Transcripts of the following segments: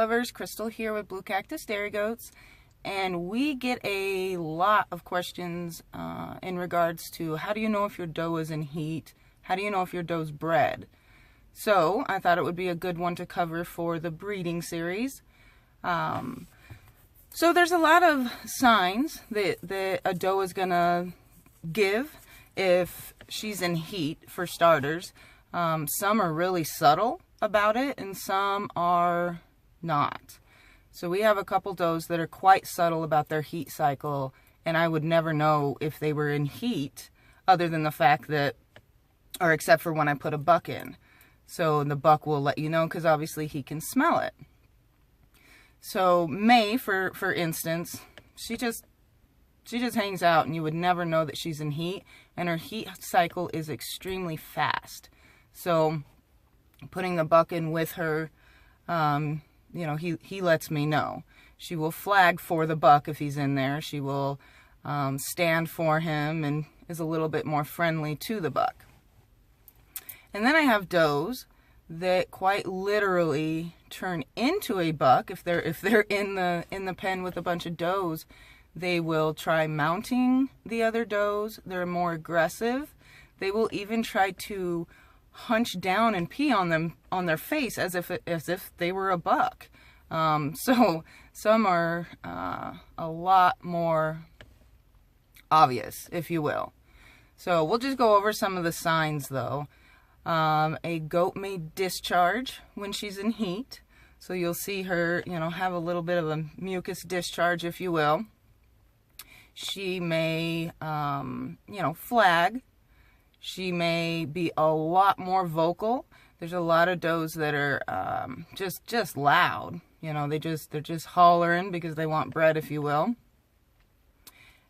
lovers, Crystal here with Blue Cactus Dairy Goats, and we get a lot of questions in regards to how do you know if your doe is in heat, how do you know if your doe's bred. So I thought it would be a good one to cover for the breeding series. So there's a lot of signs that a doe is gonna give if she's in heat, for starters. Some are really subtle about it and some are not. So we have a couple does that are quite subtle about their heat cycle, and I would never know if they were in heat other than the fact that, or except for when I put a buck in. So the buck will let you know because obviously he can smell it. So May, for instance, she just hangs out and you would never know that she's in heat, and her heat cycle is extremely fast. So putting the buck in with her, you know, he lets me know. She will flag for the buck if he's in there. She will stand for him and is a little bit more friendly to the buck. And then I have does that quite literally turn into a buck. If they're in the pen with a bunch of does, they will try mounting the other does. They're more aggressive. They will even try to hunch down and pee on them, on their face, as if they were a buck. So some are a lot more obvious, if you will. So we'll just go over some of the signs though. A goat may discharge when she's in heat. So you'll see her, you know, have a little bit of a mucus discharge, if you will. She may, you know, flag. She may be a lot more vocal. There's a lot of does that are just loud. You know, they're just hollering because they want bread, if you will.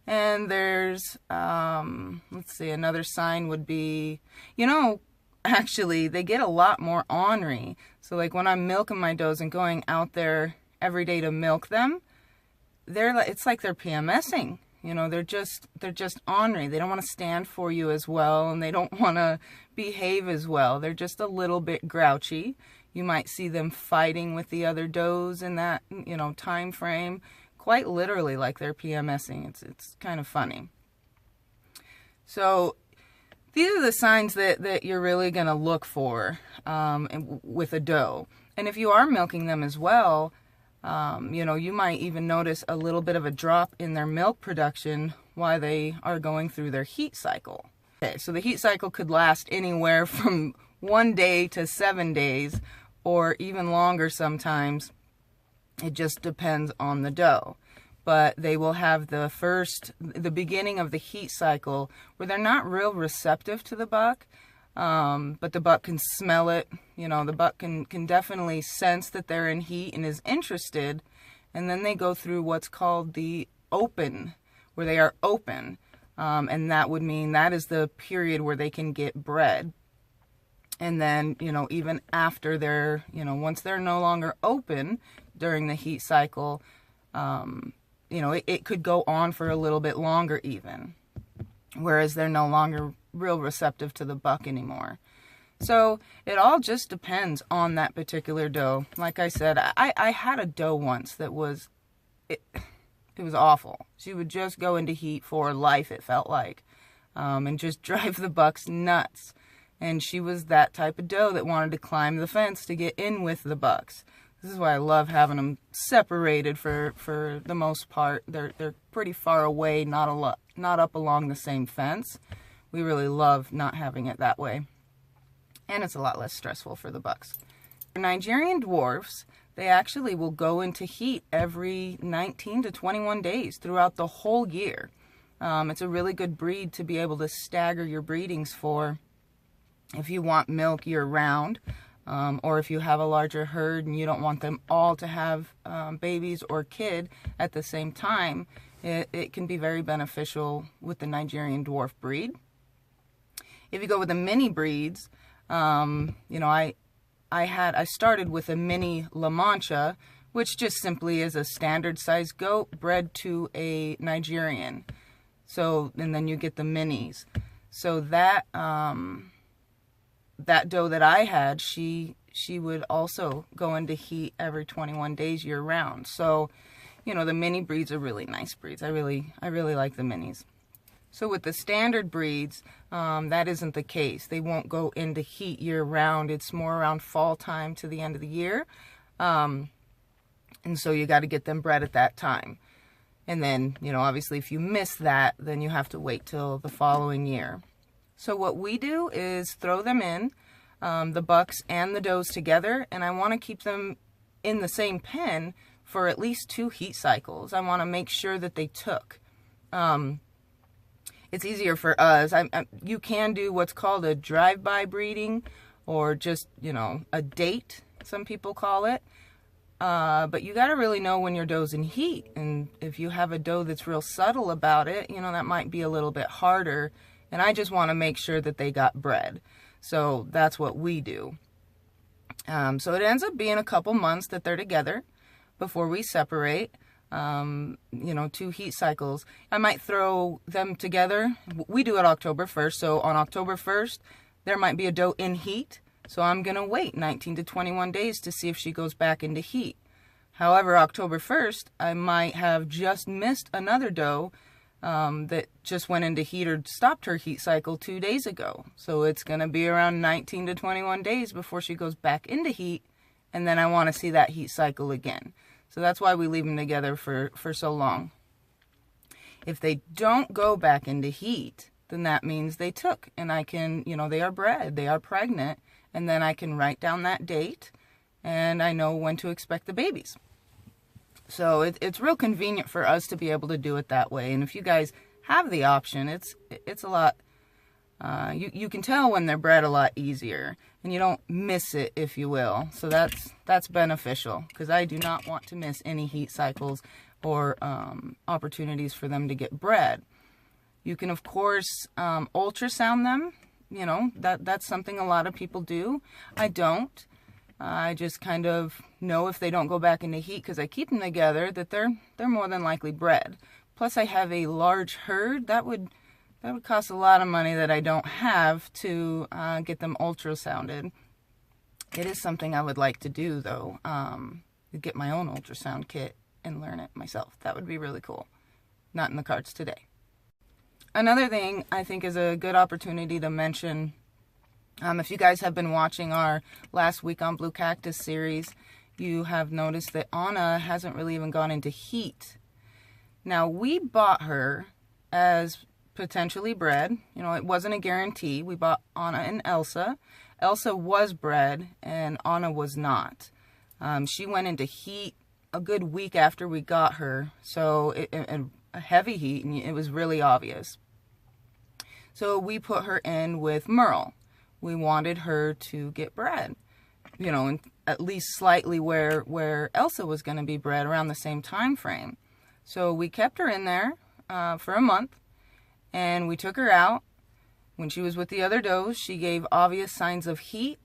And there's, let's see, another sign would be, you know, actually they get a lot more ornery. So like when I'm milking my does and going out there every day to milk them, it's like they're PMSing. You know, they're just ornery. They don't want to stand for you as well, and they don't want to behave as well. They're just a little bit grouchy. You might see them fighting with the other does in that, you know, time frame, quite literally like they're PMSing. It's kind of funny. So these are the signs that you're really going to look for with a doe. And if you are milking them as well, you know, you might even notice a little bit of a drop in their milk production while they are going through their heat cycle. Okay, so the heat cycle could last anywhere from 1 day to 7 days, or even longer sometimes. It just depends on the doe. But they will have the beginning of the heat cycle where they're not real receptive to the buck. But the buck can smell it. You know, the buck can definitely sense that they're in heat and is interested. And then they go through what's called the open, where they are open. And that would mean that is the period where they can get bred. And then, you know, even after they're, you know, once they're no longer open during the heat cycle, you know, it could go on for a little bit longer even. Whereas they're no longer real receptive to the buck anymore. So it all just depends on that particular doe. Like I said, I had a doe once that was, it was awful. She would just go into heat for life, it felt like, and just drive the bucks nuts. And she was that type of doe that wanted to climb the fence to get in with the bucks. This is why I love having them separated for the most part. They're pretty far away, not up along the same fence. We really love not having it that way. And it's a lot less stressful for the bucks. For Nigerian dwarfs, they actually will go into heat every 19 to 21 days throughout the whole year. It's a really good breed to be able to stagger your breedings for if you want milk year-round. Or if you have a larger herd and you don't want them all to have babies or kid at the same time, it can be very beneficial with the Nigerian dwarf breed. If you go with the mini breeds, you know, I started with a mini La Mancha, which just simply is a standard size goat bred to a Nigerian. So, and then you get the minis. So that that doe that I had, she she would also go into heat every 21 days year round. So, you know, the mini breeds are really nice breeds. I really like the minis. So with the standard breeds, that isn't the case. They won't go into heat year round. It's more around fall time to the end of the year. And so you got to get them bred at that time. And then, you know, obviously if you miss that, then you have to wait till the following year. So what we do is throw them in, the bucks and the does together, and I want to keep them in the same pen for at least 2 heat cycles. I want to make sure that they took. It's easier for us. You can do what's called a drive-by breeding, or just, you know, a date, some people call it. But you got to really know when your doe's in heat. And if you have a doe that's real subtle about it, you know, that might be a little bit harder. And I just want to make sure that they got bred. So that's what we do. So it ends up being a couple months that they're together before we separate. You know, 2 heat cycles. I might throw them together. We do it October 1st. So on October 1st, there might be a doe in heat. So I'm going to wait 19 to 21 days to see if she goes back into heat. However, October 1st, I might have just missed another doe that just went into heat or stopped her heat cycle 2 days ago. So it's going to be around 19 to 21 days before she goes back into heat. And then I want to see that heat cycle again. So that's why we leave them together for so long. If they don't go back into heat, then that means they took. And I can, you know, they are bred, they are pregnant. And then I can write down that date, and I know when to expect the babies. So it's real convenient for us to be able to do it that way. And if you guys have the option, it's a lot, you can tell when they're bred a lot easier. And you don't miss it, if you will. So that's beneficial, because I do not want to miss any heat cycles or opportunities for them to get bred. You can, of course, ultrasound them. You know, that's something a lot of people do. I don't. I just kind of know if they don't go back into heat, because I keep them together, that they're more than likely bred. Plus, I have a large herd. That would cost a lot of money that I don't have to get them ultrasounded. It is something I would like to do, though. Get my own ultrasound kit and learn it myself. That would be really cool. Not in the cards today. Another thing I think is a good opportunity to mention, if you guys have been watching our Last Week on Blue Cactus series, you have noticed that Anna hasn't really even gone into heat. Now, we bought her as potentially bred. You know, it wasn't a guarantee. We bought Anna and Elsa. Elsa was bred and Anna was not. She went into heat a good week after we got her. So a heavy heat, and it was really obvious. So we put her in with Merle. We wanted her to get bred, you know, at least slightly where Elsa was going to be bred around the same time frame. So we kept her in there for a month, and we took her out. When she was with the other does, she gave obvious signs of heat.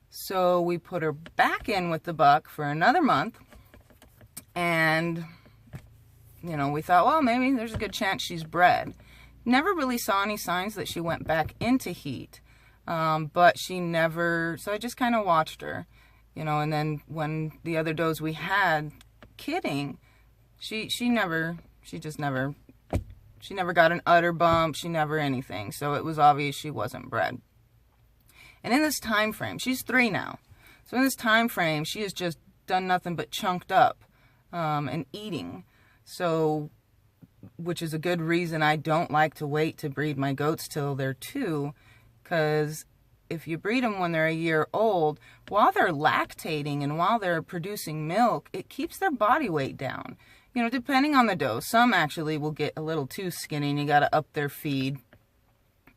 So we put her back in with the buck for another month, and you know, we thought, well, maybe there's a good chance she's bred. Never really saw any signs that she went back into heat. But she never, so I just kind of watched her, you know, and then when the other does we had kidding, she never got an udder bump, she never anything. So it was obvious she wasn't bred. And in this time frame, she's 3 now. So in this time frame, she has just done nothing but chunked up, and eating. So, which is a good reason I don't like to wait to breed my goats till they're 2, because if you breed them when they're a year old, while they're lactating and while they're producing milk, it keeps their body weight down. You know, depending on the doe, some actually will get a little too skinny and you got to up their feed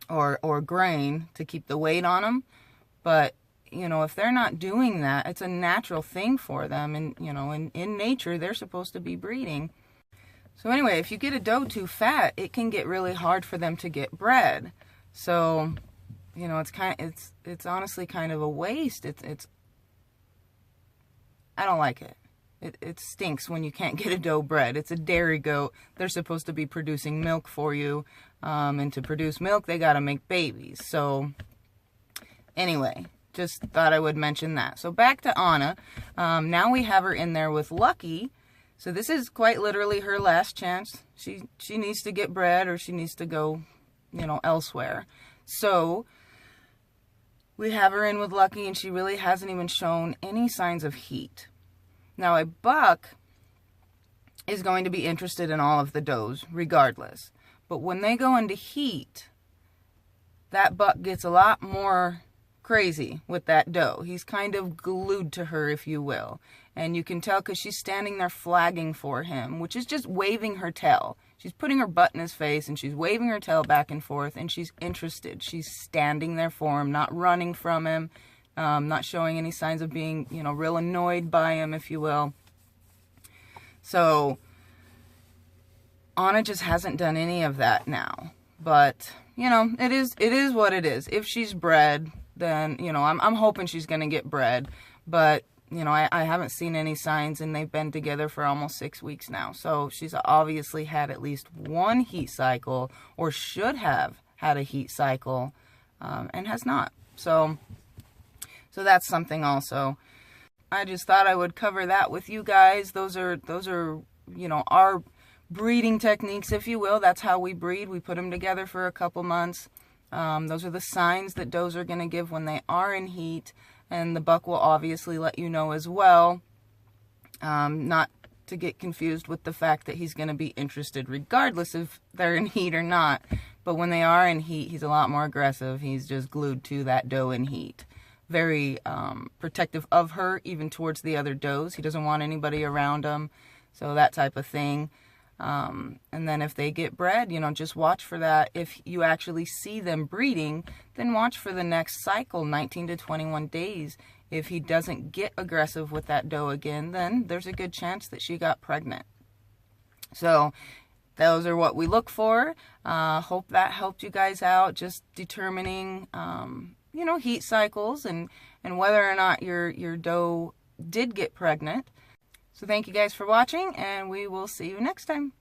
or grain to keep the weight on them. But, you know, if they're not doing that, it's a natural thing for them. And, you know, in nature, they're supposed to be breeding. So anyway, if you get a doe too fat, it can get really hard for them to get bred. So, you know, it's honestly kind of a waste. I don't like it. It stinks when you can't get a doe bred. It's a dairy goat. They're supposed to be producing milk for you. And to produce milk, they got to make babies. So anyway, just thought I would mention that. So back to Anna. Now we have her in there with Lucky. So this is quite literally her last chance. She needs to get bred, or she needs to go, you know, elsewhere. So we have her in with Lucky, and she really hasn't even shown any signs of heat. Now a buck is going to be interested in all of the does regardless. But when they go into heat, that buck gets a lot more crazy with that doe. He's kind of glued to her, if you will. And you can tell because she's standing there flagging for him, which is just waving her tail. She's putting her butt in his face and she's waving her tail back and forth, and she's interested. She's standing there for him, not running from him, not showing any signs of being, you know, real annoyed by him, if you will. So Anna just hasn't done any of that now. But, you know, it is what it is. If she's bred, then, you know, I'm hoping she's going to get bred. But, you know, I haven't seen any signs, and they've been together for almost 6 weeks now. So she's obviously had at least one heat cycle, or should have had a heat cycle, and has not. So that's something also. I just thought I would cover that with you guys. Those are, you know, our breeding techniques, if you will. That's how we breed. We put them together for a couple months. Those are the signs that does are going to give when they are in heat, and the buck will obviously let you know as well. Not to get confused with the fact that he's going to be interested regardless if they're in heat or not. But when they are in heat, he's a lot more aggressive. He's just glued to that doe in heat. Very protective of her, even towards the other does. He doesn't want anybody around him. So that type of thing. And then if they get bred, you know, just watch for that. If you actually see them breeding, then watch for the next cycle, 19 to 21 days. If he doesn't get aggressive with that doe again, then there's a good chance that she got pregnant. So those are what we look for. Hope that helped you guys out, just determining, you know, heat cycles and whether or not your doe did get pregnant. So thank you guys for watching, and we will see you next time.